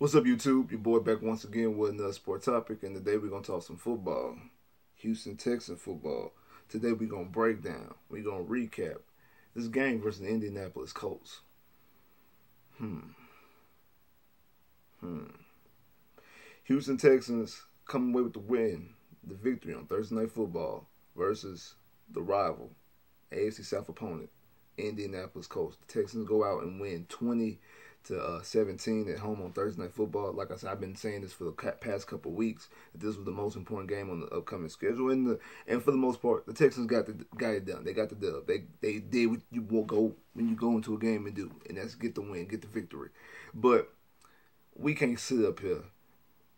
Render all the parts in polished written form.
What's up, YouTube? Your boy back once again with another sport topic, and today we're gonna talk some football, Houston Texans football. Today we're gonna break down, we're gonna recap this game versus the Indianapolis Colts. Houston Texans come away with the win, the victory on Thursday Night Football versus the rival, AFC South opponent, Indianapolis Colts. The Texans go out and win 20-17 at home on Thursday Night Football. Like I said, I've been saying this for the past couple of weeks, that this was the most important game on the upcoming schedule. And for the most part, the Texans got it done. They got the dub. They did what you will go when you go into a game and do, and that's get the win, get the victory. But we can't sit up here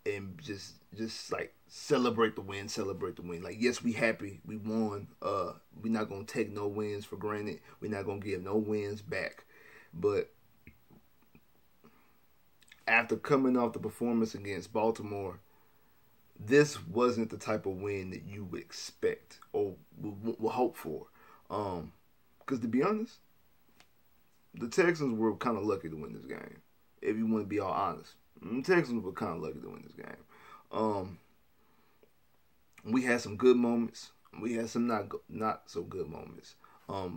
and just like celebrate the win. Like, yes, we happy, we won. We're not gonna take no wins for granted. We're not gonna give no wins back. But after coming off the performance against Baltimore, this wasn't the type of win that you would expect or would hope for. Because to be honest, the Texans were kind of lucky to win this game. If you want to be all honest, the Texans were kind of lucky to win this game. We had some good moments. We had some not so good moments. I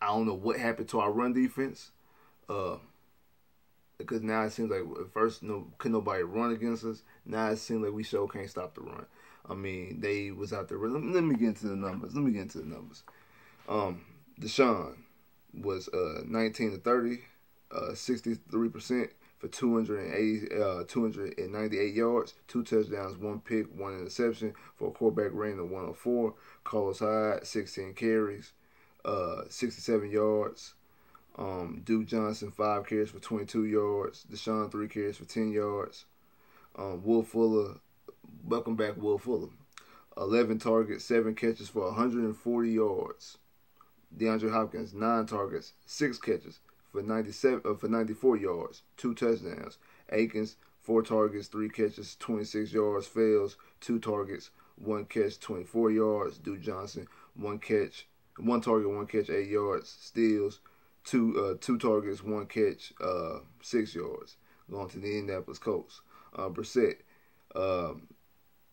don't know what happened to our run defense. Because now it seems like at first couldn't nobody run against us. Now it seems like we sure can't stop the run. I mean, they was out there. Let me get into the numbers. Deshaun was 19-30, 63% for 298 yards, 2 touchdowns, 1 pick, 1 interception for a quarterback rating of 104. Carlos Hyde, 16 carries, 67 yards. Duke Johnson, 5 carries for 22 yards. Deshaun, 3 carries for 10 yards. Will Fuller, welcome back, Will Fuller. 11 targets, 7 catches for 140 yards. DeAndre Hopkins, 9 targets, 6 catches for 94 yards, 2 touchdowns. Akins, 4 targets, 3 catches, 26 yards. Fails, 2 targets, 1 catch, 24 yards. Duke Johnson, 1 target, 1 catch, 8 yards. Steals, 2 targets, 1 catch, 6 yards. Going to the Indianapolis Colts. Brissett,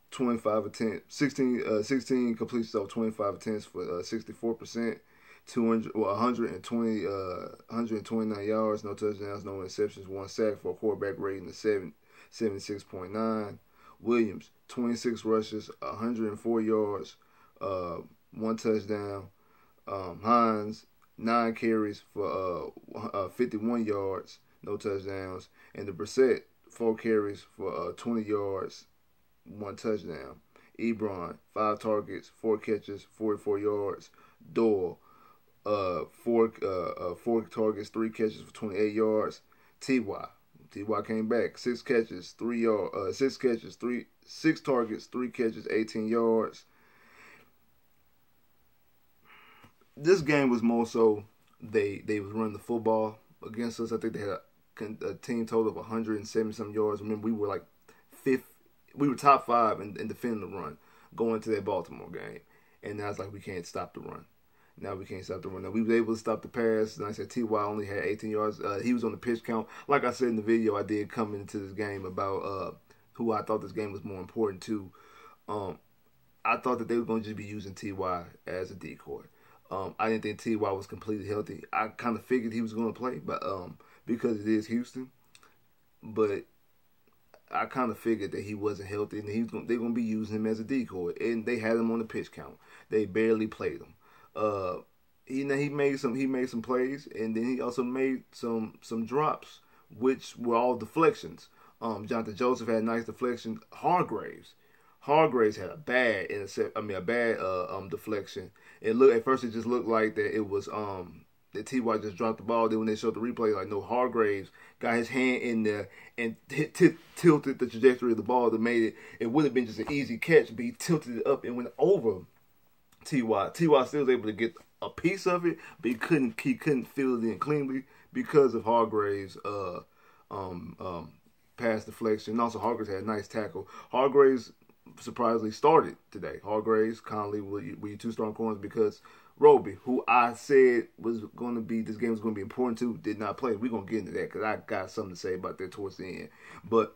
25 attempts, 16 completions of 25 attempts for 64%, 129 yards, no touchdowns, no interceptions, 1 sack for a quarterback rating of 76.9. Williams, 26 rushes, 104 yards, 1 touchdown. Hines, 9 carries for 51 yards, no touchdowns. And the Brissett, 4 carries for 20 yards, 1 touchdown. Ebron, 5 targets, 4 catches, 44 yards. Doyle, 4 targets, 3 catches for 28 yards. Ty came back, 6 catches, 6 targets, 3 catches, 18 yards. This game was more so they was running the football against us. I think they had a team total of 170-some yards. Remember, we were like we were top 5 in defending the run going to that Baltimore game. And now it's like we can't stop the run. Now we can't stop the run. Now we were able to stop the pass. And I said Ty only had 18 yards. He was on the pitch count. Like I said in the video I did coming into this game about who I thought this game was more important to. I thought that they were going to just be using Ty as a decoy. I didn't think Ty was completely healthy. I kind of figured he was going to play, but because it is Houston. But I kind of figured that he wasn't healthy, and they're going to be using him as a decoy. And they had him on the pitch count. They barely played him. He made some plays, and then he also made some drops, which were all deflections. Jonathan Joseph had a nice deflection. Hargraves had a bad deflection. At first it just looked like that it was that Ty just dropped the ball. Then when they showed the replay, like, no, Hargraves got his hand in there and tilted the trajectory of the ball that made it. It would have been just an easy catch, but he tilted it up and went over Ty. Ty still was able to get a piece of it, but he couldn't fill it in cleanly because of Hargraves' pass deflection. And also Hargraves had a nice tackle. Hargraves surprisingly started today. Hargraves, Conley were your 2 strong corners because Roby, who I said was going to be, this game was going to be important to, did not play. We're going to get into that because I got something to say about that towards the end. But,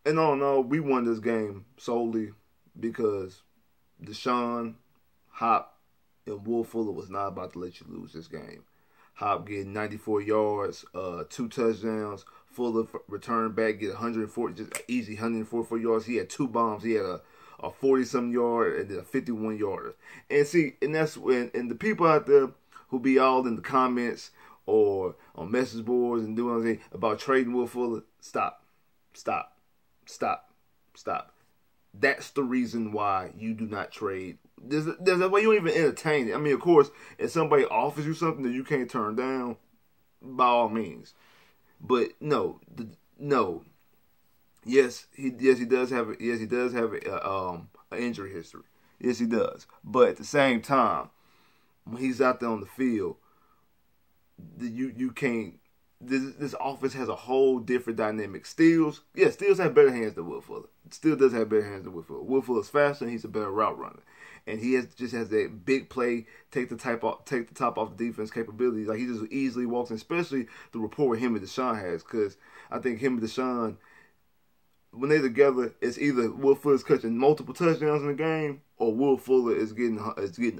and all in all, we won this game solely because Deshaun, Hop, and Will Fuller was not about to let you lose this game. Hop getting 94 yards, 2 touchdowns. Fuller returned back, get 140, just easy 144 yards. He had 2 bombs. He had a 40-something yard and then a 51-yarder. And see, and that's when, and the people out there who be all in the comments or on message boards and doing anything about trading Will Fuller, stop. That's the reason why you do not trade. There's a way you don't even entertain it. I mean, of course, if somebody offers you something that you can't turn down, by all means. But no. Yes, he does have an injury history. Yes, he does. But at the same time, when he's out there on the field, you can't. This offense has a whole different dynamic. Steals have better hands than Will Fuller. Still does have better hands than Will Fuller. Will Fuller's faster and he's a better route runner. And he just has that big play, take the top off the defense capability. Like, he just easily walks in, especially the rapport him and Deshaun has. Because I think him and Deshaun, when they're together, it's either Will Fuller's catching multiple touchdowns in the game or Will Fuller is getting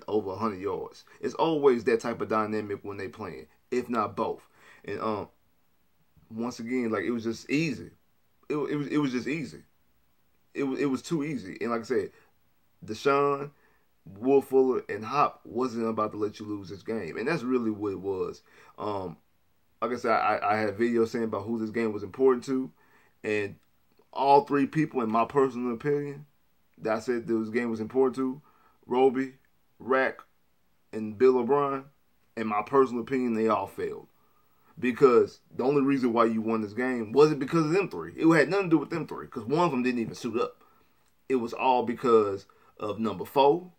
over 100 yards. It's always that type of dynamic when they playing, if not both. And once again, like, it was just easy. It was just easy. It was too easy. And like I said, Deshaun, Will Fuller, and Hop wasn't about to let you lose this game. And that's really what it was. Like I said, I had a video saying about who this game was important to. And all 3 people, in my personal opinion, that I said this game was important to, Roby, Rack, and Bill O'Brien, in my personal opinion, they all failed. Because the only reason why you won this game wasn't because of them 3. It had nothing to do with them 3. Because one of them didn't even suit up. It was all because of number 4,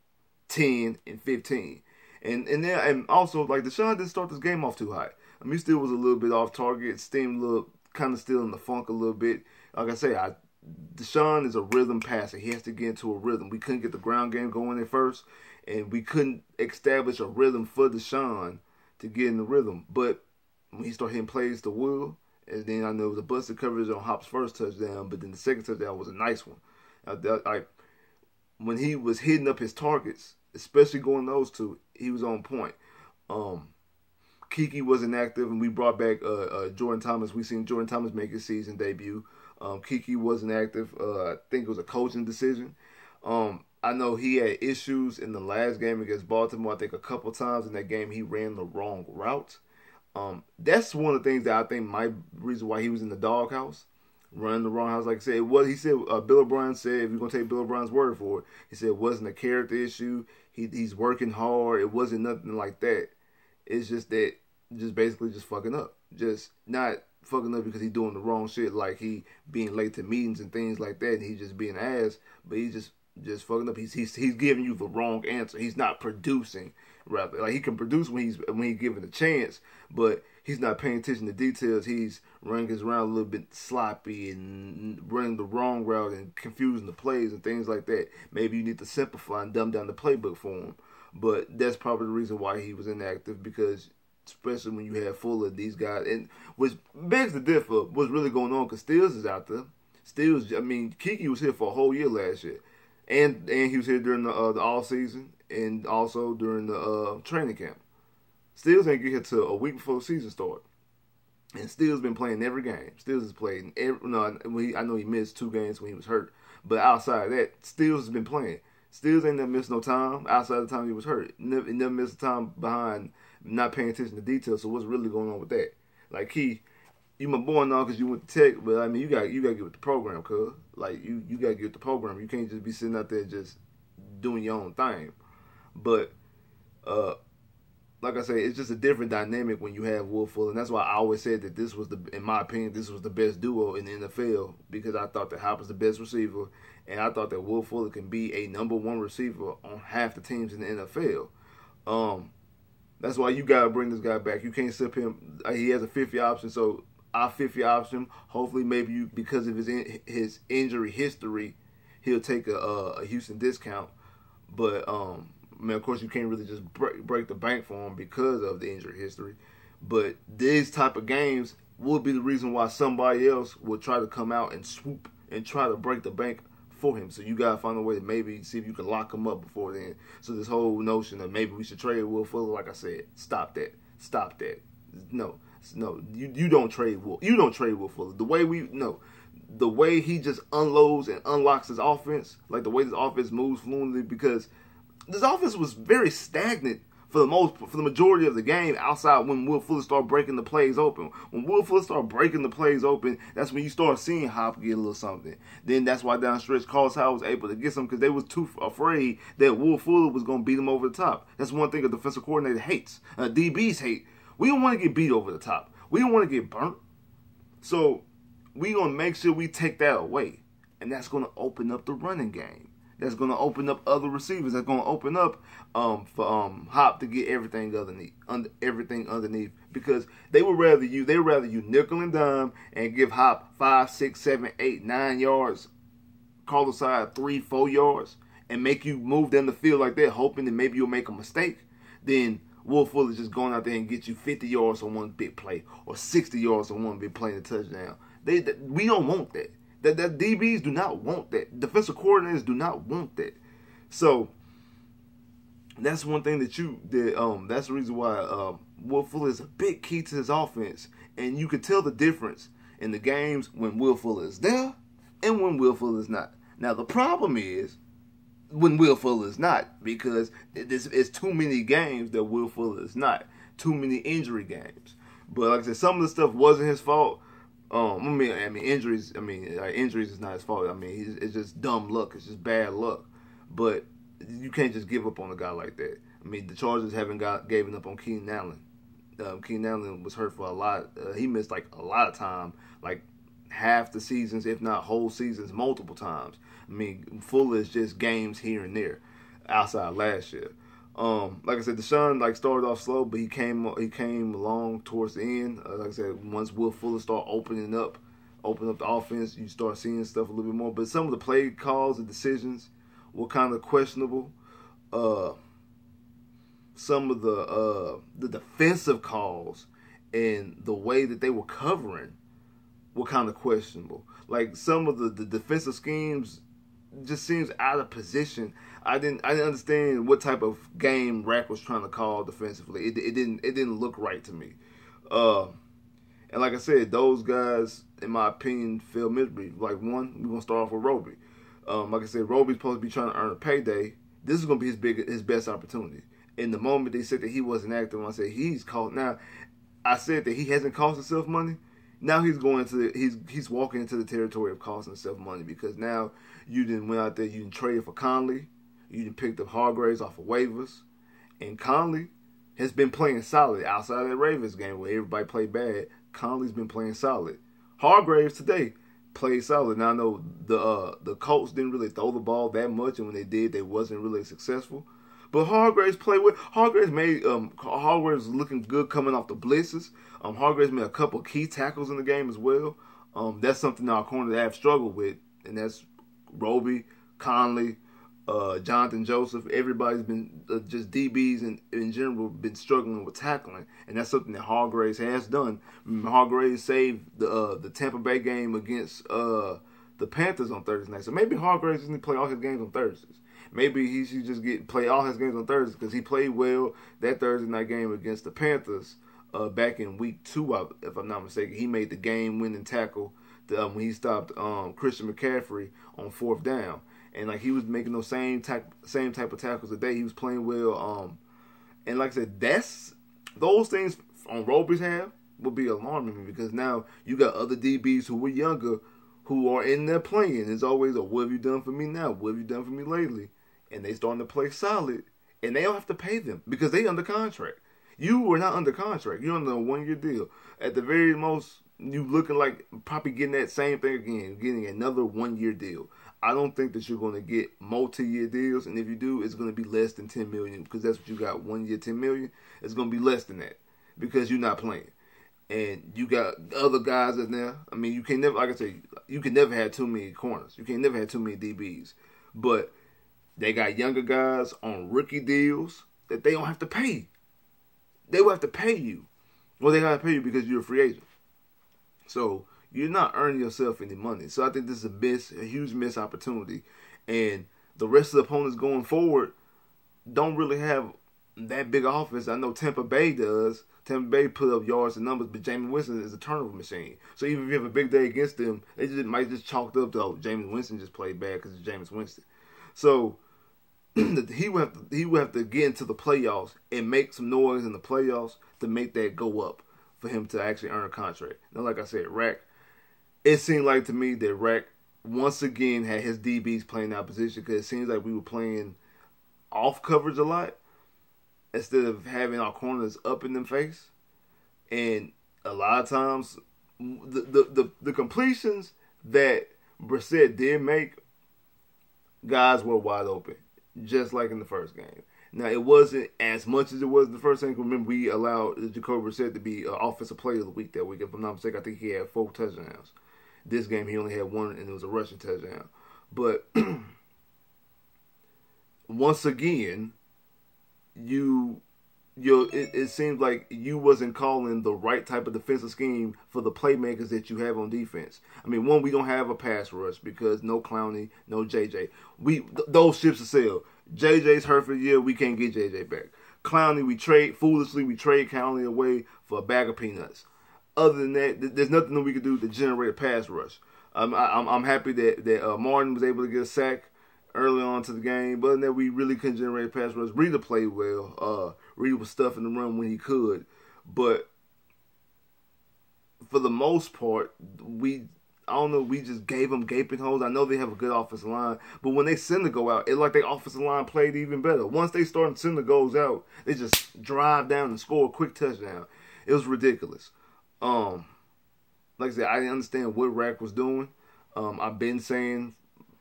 10, and 15. And also, like, Deshaun didn't start this game off too high. I mean, he still was a little bit off target. Seemed a little, kind of still in the funk a little bit. Like I say, Deshaun is a rhythm passer. He has to get into a rhythm. We couldn't get the ground game going at first. And we couldn't establish a rhythm for Deshaun to get in the rhythm. But when he started hitting plays to Will, and then I know it was a busted coverage on Hop's first touchdown, but then the second touchdown was a nice one. When he was hitting up his targets, especially going those 2, he was on point. Kiki wasn't active, and we brought back Jordan Thomas. We seen Jordan Thomas make his season debut. Kiki wasn't active. I think it was a coaching decision. I know he had issues in the last game against Baltimore. I think a couple times in that game he ran the wrong route. That's one of the things that I think might reason why he was in the doghouse, running the wrong house. Like I said, Bill O'Brien said, if you're gonna take Bill O'Brien's word for it, he said it wasn't a character issue. He's working hard. It wasn't nothing like that. It's just that, just basically just fucking up, just not fucking up because he's doing the wrong shit, like he being late to meetings and things like that, and he's just being an ass. But he's just fucking up. He's giving you the wrong answer. He's not producing. Rather, like, he can produce when he's given a chance, but he's not paying attention to details. He's running his route a little bit sloppy and running the wrong route and confusing the plays and things like that. Maybe you need to simplify and dumb down the playbook for him. But that's probably the reason why he was inactive, because especially when you have Fuller, these guys, and which begs to differ what's really going on, because Stills is out there. Stills, I mean, Kiki was here for a whole year last year, and he was here during the off season and also during the training camp. Stills ain't get here till a week before the season started, and Stills been playing every game. Stills has played I know he missed 2 games when he was hurt, but outside of that, Stills has been playing. Stills ain't never missed no time outside of the time he was hurt. He never missed a time behind not paying attention to details. So what's really going on with that? Like, Key, you my boy now because you went to Tech, but I mean, you got to get with the program, cuz. Like, you got to get with the program. You can't just be sitting out there just doing your own thing. But like I say, it's just a different dynamic when you have Will Fuller, and that's why I always said that this was in my opinion, this was the best duo in the NFL, because I thought that Hop was the best receiver, and I thought that Will Fuller can be a number 1 receiver on half the teams in the NFL. That's why you gotta bring this guy back. You can't slip him. He has a 50 option, so I 50 option. Hopefully, maybe because of his injury history, he'll take a Houston discount. But I mean, of course, you can't really just break the bank for him because of the injury history. But these type of games will be the reason why somebody else will try to come out and swoop and try to break the bank for him. So you got to find a way to maybe see if you can lock him up before then. So this whole notion of maybe we should trade Will Fuller, like I said, stop that. Stop that. No, you don't trade Will. You don't trade Will Fuller. The way he just unloads and unlocks his offense, like the way this offense moves fluently, because this offense was very stagnant for the majority of the game outside when Will Fuller started breaking the plays open. When Will Fuller started breaking the plays open, that's when you start seeing Hop get a little something. Then that's why down stretch Carlos Hyde was able to get some because they was too afraid that Will Fuller was going to beat them over the top. That's one thing a defensive coordinator hates. DBs hate. We don't want to get beat over the top. We don't want to get burnt. So we going to make sure we take that away. And that's going to open up the running game. That's going to open up other receivers. That's going to open up for Hop to get everything underneath because they would rather you nickel and dime and give Hop 5, 6, 7, 8, 9 yards, Carlos Hyde 3, 4 yards, and make you move down the field like that, hoping that maybe you'll make a mistake. Then Will Fuller just going out there and get you 50 yards on one big play or 60 yards on one big play and a touchdown. We don't want that. That DBs do not want that. Defensive coordinators do not want that. So that's one thing that's the reason why Will Fuller is a big key to his offense. And you can tell the difference in the games when Will Fuller is there and when Will Fuller is not. Now the problem is when Will Fuller is not, because it's too many games that Will Fuller is not. Too many injury games. But like I said, some of the stuff wasn't his fault. Injuries. Injuries is not his fault. It's just dumb luck. It's just bad luck. But you can't just give up on a guy like that. The Chargers haven't given up on Keenan Allen. Keenan Allen was hurt for a lot. He missed like a lot of time, like half the seasons, if not whole seasons, multiple times. Fuller is just games here and there, outside last year. Like I said, Deshaun started off slow, but he came along towards the end. Like I said, once Will Fuller started opening up the offense, you start seeing stuff a little bit more. But some of the play calls and decisions were kind of questionable. Some of the defensive calls and the way that they were covering were kind of questionable. Like some of the defensive schemes just seems out of position. I didn't understand what type of game Rack was trying to call defensively. It didn't look right to me. And like I said, those guys, in my opinion, failed miserably. Like we're gonna start off with Roby. Like I said, Roby's supposed to be trying to earn a payday. This is gonna be his best opportunity. In the moment they said that he wasn't active, I said he's cost. Now, I said that he hasn't cost himself money. Now he's walking into the territory of costing himself money because now you didn't went out there, you didn't trade for Conley, you didn't picked up Hargraves off of waivers, and Conley has been playing solid outside of that Ravens game where everybody played bad. Conley's been playing solid. Hargraves today played solid. Now I know the Colts didn't really throw the ball that much, and when they did, they wasn't really successful. But Hargraves played with. Hargraves was looking good coming off the blitzes. Hargraves made a couple key tackles in the game as well. That's something our corners have struggled with, and that's Roby, Conley, Jonathan Joseph. Everybody's been just DBs in general been struggling with tackling, and that's something that Hargraves has done. Hargraves saved the Tampa Bay game against the Panthers on Thursday night. So maybe Hargraves doesn't play all his games on Thursdays. Maybe he should just play all his games on Thursdays because he played well that Thursday night game against the Panthers back in week 2, if I'm not mistaken. He made the game-winning tackle when he stopped Christian McCaffrey on 4th down. And he was making those same type of tackles today. He was playing well. And like I said, those things on Roby's half will be alarming me because now you got other DBs who were younger who are in there playing. It's always what have you done for me now? What have you done for me lately? And they starting to play solid, and they don't have to pay them because they under contract. You are not under contract. You're under a 1-year deal. At the very most, you looking like probably getting that same thing again, getting another 1-year deal. I don't think that you're going to get multi-year deals, and if you do, it's going to be less than $10 million because that's what you got. 1 year, $10 million. It's going to be less than that because you're not playing, and you got other guys in there. You can never, like I say, you can never have too many corners. You can never have too many DBs, but They got younger guys on rookie deals that they don't have to pay. They will have to pay you. Well, they have to pay you because you're a free agent. So you're not earning yourself any money. So I think this is a huge missed opportunity. And the rest of the opponents going forward don't really have that big offense. I know Tampa Bay does. Tampa Bay put up yards and numbers, but Jameis Winston is a turnover machine. So even if you have a big day against them, they might just chalk up to, oh, Jameis Winston just played bad because it's Jameis Winston. So he would have to get into the playoffs and make some noise in the playoffs to make that go up for him to actually earn a contract. Now, like I said, it seemed like to me that Rack once again had his DBs playing that position because it seems like we were playing off coverage a lot instead of having our corners up in them face. And a lot of times, the completions that Brissett did make, guys were wide open, just like in the first game. Now, it wasn't as much as it was in the first game. Remember, we allowed Jacoby Brissett to be Offensive Player of the Week that week. If I'm not mistaken, I think he had 4 touchdowns. This game, he only had 1, and it was a rushing touchdown. But once again, it seems like you wasn't calling the right type of defensive scheme for the playmakers that you have on defense. I mean, one, we don't have a pass rush because no Clowney, no JJ. Those ships are sailed. JJ's hurt for the year. We can't get JJ back. Clowney, we trade Clowney away for a bag of peanuts. Other than that, there's nothing that we could do to generate a pass rush. I'm happy that Martin was able to get a sack early on to the game, but then we really couldn't generate a pass rush. Reader played well. Reader was stuffing the run when he could, but for the most part, we just gave them gaping holes. I know they have a good offensive line, but when they send the go out, it's like their offensive line played even better. Once they start to send the goals out, they just drive down and score a quick touchdown. It was ridiculous. Like I said, I didn't understand what Rack was doing. I've been saying,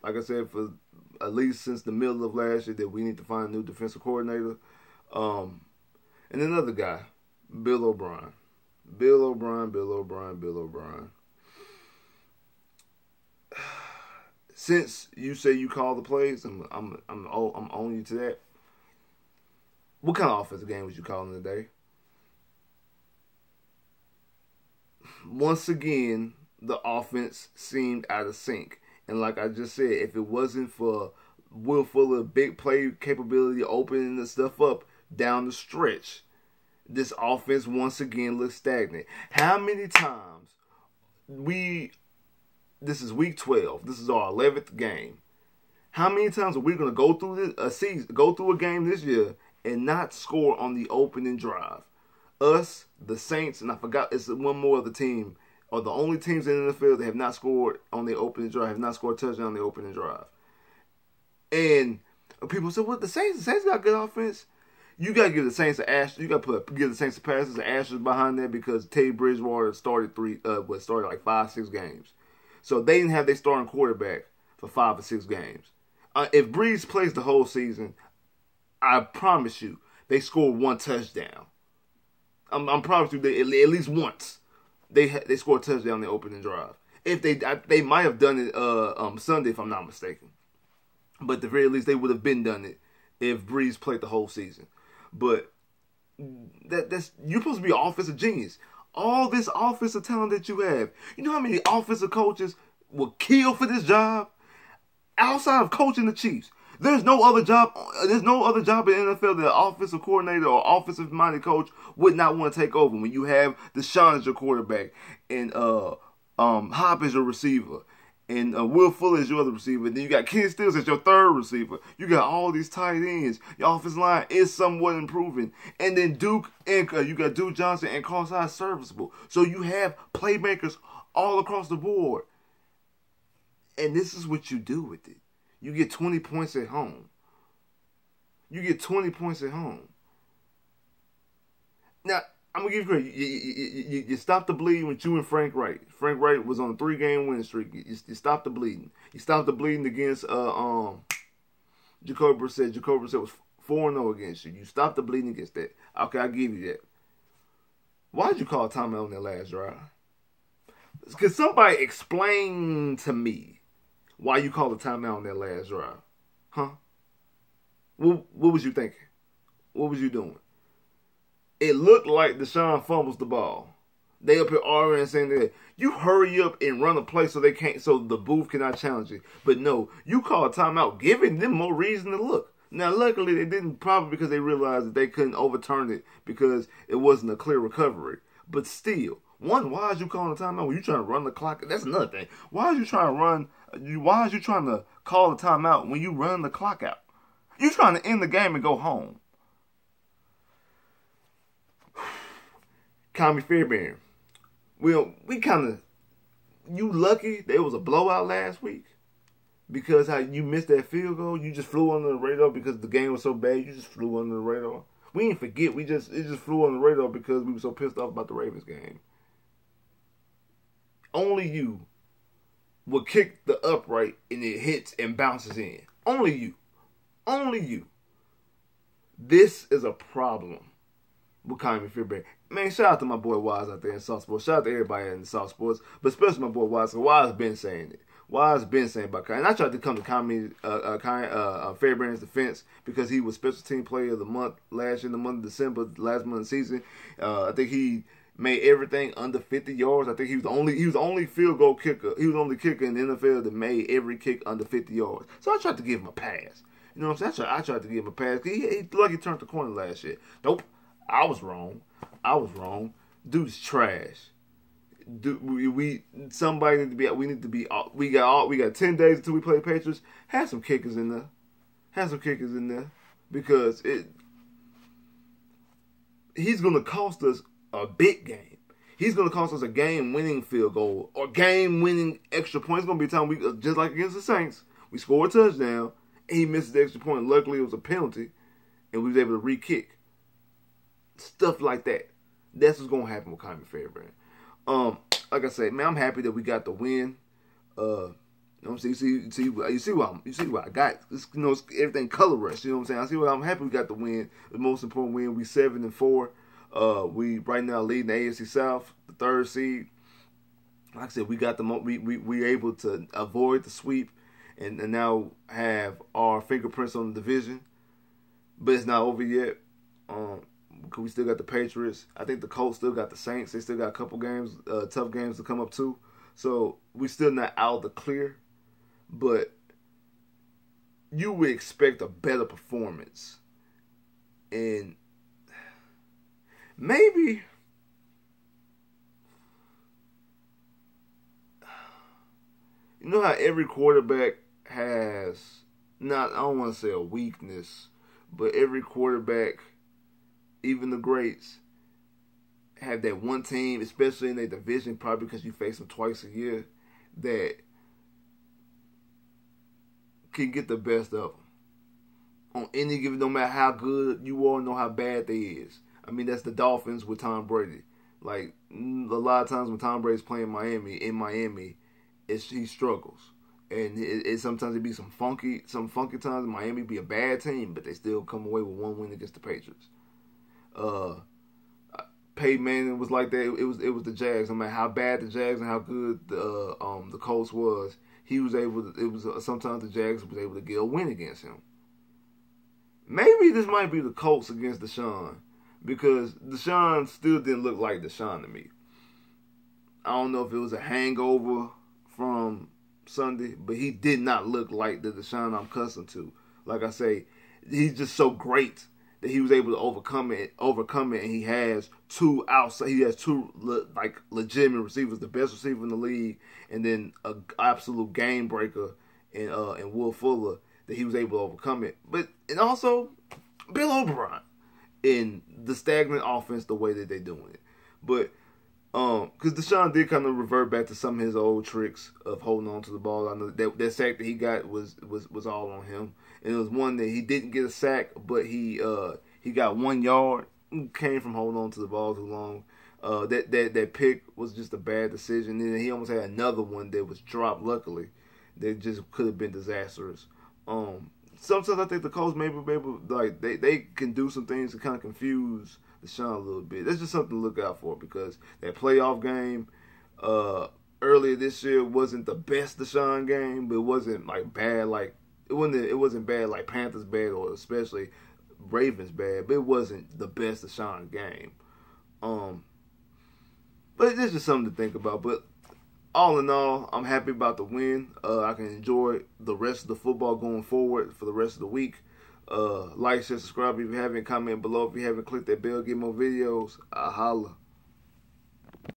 like I said, for at least since the middle of last year, that we need to find a new defensive coordinator. And another guy, Bill O'Brien. Bill O'Brien. Since you say you call the plays, I'm owning you to that. What kind of offensive game was you calling today? Once again, the offense seemed out of sync. And like I just said, if it wasn't for Will Fuller big play capability opening the stuff up down the stretch, this offense once again looks stagnant. How many times this is week 12. This is our 11th game. How many times are we going to go through a game this year and not score on the opening drive? Us, the Saints, and I forgot, it's one more other team, are the only teams in the NFL that have not scored on the opening drive, have not scored a touchdown on the opening drive. And people say, well, the Saints got good offense. You got to give the Saints an asterisk. You got to give the Saints the passes an asterisk behind that because Teddy Bridgewater started like 5-6 games. So they didn't have their starting quarterback for 5 or 6 games. If Breeze plays the whole season, I promise you, they score 1 touchdown. I'm promise you, at least once they scored a touchdown on the opening drive. If they might have done it Sunday, if I'm not mistaken. But at the very least, they would have been done it if Breeze played the whole season. But that's you're supposed to be an offensive genius. All this offensive talent that you have. You know how many offensive coaches will kill for this job? Outside of coaching the Chiefs, there's no other job in the NFL that an offensive coordinator or offensive minded coach would not want to take over. When you have Deshaun as your quarterback and Hop as your receiver and Will Fuller as your other receiver, then you got Ken Stills as your third receiver. You got all these tight ends. Your offensive line is somewhat improving, and then Duke and you got Duke Johnson and Carl Size serviceable. So you have playmakers all across the board. And this is what you do with it. You get 20 points at home. Now, I'm going to give you credit. You stopped the bleeding with you and Frank Wright. Frank Wright was on a 3-game winning streak. You stopped the bleeding. You stopped the bleeding against Jacoby Brissett. Jacoby Brissett was 4-0 against you. You stopped the bleeding against that. Okay, I'll give you that. Why did you call timeout on that last drive? Could somebody explain to me why you called a timeout on that last drive? Huh? What was you thinking? What was you doing? It looked like Deshaun fumbles the ball. They up here arguing and saying that you hurry up and run a play so they can't, so the booth cannot challenge it. But no, you call a timeout, giving them more reason to look. Now, luckily, they didn't, probably because they realized that they couldn't overturn it because it wasn't a clear recovery. But still, one, why is you calling a timeout when you trying to run the clock? That's another thing. Why is you trying to run? Why is you trying to call a timeout when you run the clock out? You trying to end the game and go home. Tommy Fairbairn. We kind of, you lucky there was a blowout last week because how you missed that field goal. You just flew under the radar because the game was so bad. You just flew under the radar. We didn't forget. It just flew under the radar because we were so pissed off about the Ravens game. Only you will kick the upright and it hits and bounces in. Only you. Only you. This is a problem with Tommy Fairbairn. Man, shout out to my boy Wise out there in South Sports. Shout out to everybody in South Sports, but especially my boy Wise. So Wise been saying it. Wise been saying about Kai. And I tried to come to Fairbairn's defense because he was special team player of the month last year in the month of December, last month of the season. I think he made everything under 50 yards. I think he was the only field goal kicker. He was the only kicker in the NFL that made every kick under 50 yards. So I tried to give him a pass. You know what I'm saying? I tried to give him a pass. He lucky turned the corner last year. Nope. I was wrong. Dude's trash. We got 10 days until we play the Patriots. Have some kickers in there. Because he's gonna cost us a big game. He's gonna cost us a game-winning field goal or game-winning extra point. It's gonna be a time we just like against the Saints. We score a touchdown and he misses the extra point. Luckily it was a penalty and we was able to re-kick. Stuff like that. That's what's gonna happen with Tommy Fairbairn. Like I said, man, I'm happy that we got the win. You know what I'm saying? You see what I got. It's, it's everything colorless. You know what I'm saying? I'm happy we got the win. The most important win. We 7-4. We right now leading the AFC South, the 3rd seed. Like I said, we got we able to avoid the sweep and now have our fingerprints on the division. But it's not over yet. Because we still got the Patriots. I think the Colts still got the Saints. They still got a couple games, tough games to come up too. So we still not out of the clear. But you would expect a better performance. And maybe you know how every quarterback has I don't want to say a weakness, but every quarterback, even the greats, have that one team, especially in their division, probably because you face them twice a year, that can get the best of them. On any given, no matter how good you are, know how bad they is. I mean, that's the Dolphins with Tom Brady. Like, a lot of times when Tom Brady's playing in Miami, he struggles. And it sometimes it be some funky times. Miami be a bad team, but they still come away with one win against the Patriots. Peyton Manning was like that. It was the Jags. No matter how bad the Jags and how good the Colts was, he was able to. Sometimes the Jags was able to get a win against him. Maybe this might be the Colts against Deshaun, because Deshaun still didn't look like Deshaun to me. I don't know if it was a hangover from Sunday, but he did not look like the Deshaun I'm accustomed to. Like I say, he's just so great that he was able to overcome it, and he has two like legitimate receivers, the best receiver in the league, and then an absolute game breaker in Will Fuller, that he was able to overcome it. And also Bill O'Brien in the stagnant offense, the way that they're doing it. But because Deshaun did kind of revert back to some of his old tricks of holding on to the ball. I know that sack that he got was all on him. And it was one that he didn't get a sack, but he got 1 yard. Came from holding on to the ball too long. That pick was just a bad decision. And then he almost had another one that was dropped, luckily, that just could have been disastrous. Sometimes I think the Colts maybe like they can do some things to kind of confuse Deshaun a little bit. That's just something to look out for, because that playoff game earlier this year wasn't the best Deshaun game, but it wasn't like bad like It wasn't bad like Panthers bad or especially Ravens bad, but it wasn't the best Deshaun game. But it's just something to think about. But all in all, I'm happy about the win. I can enjoy the rest of the football going forward for the rest of the week. Like, share, subscribe if you haven't. Comment below if you haven't. Click that bell, get more videos. Holla.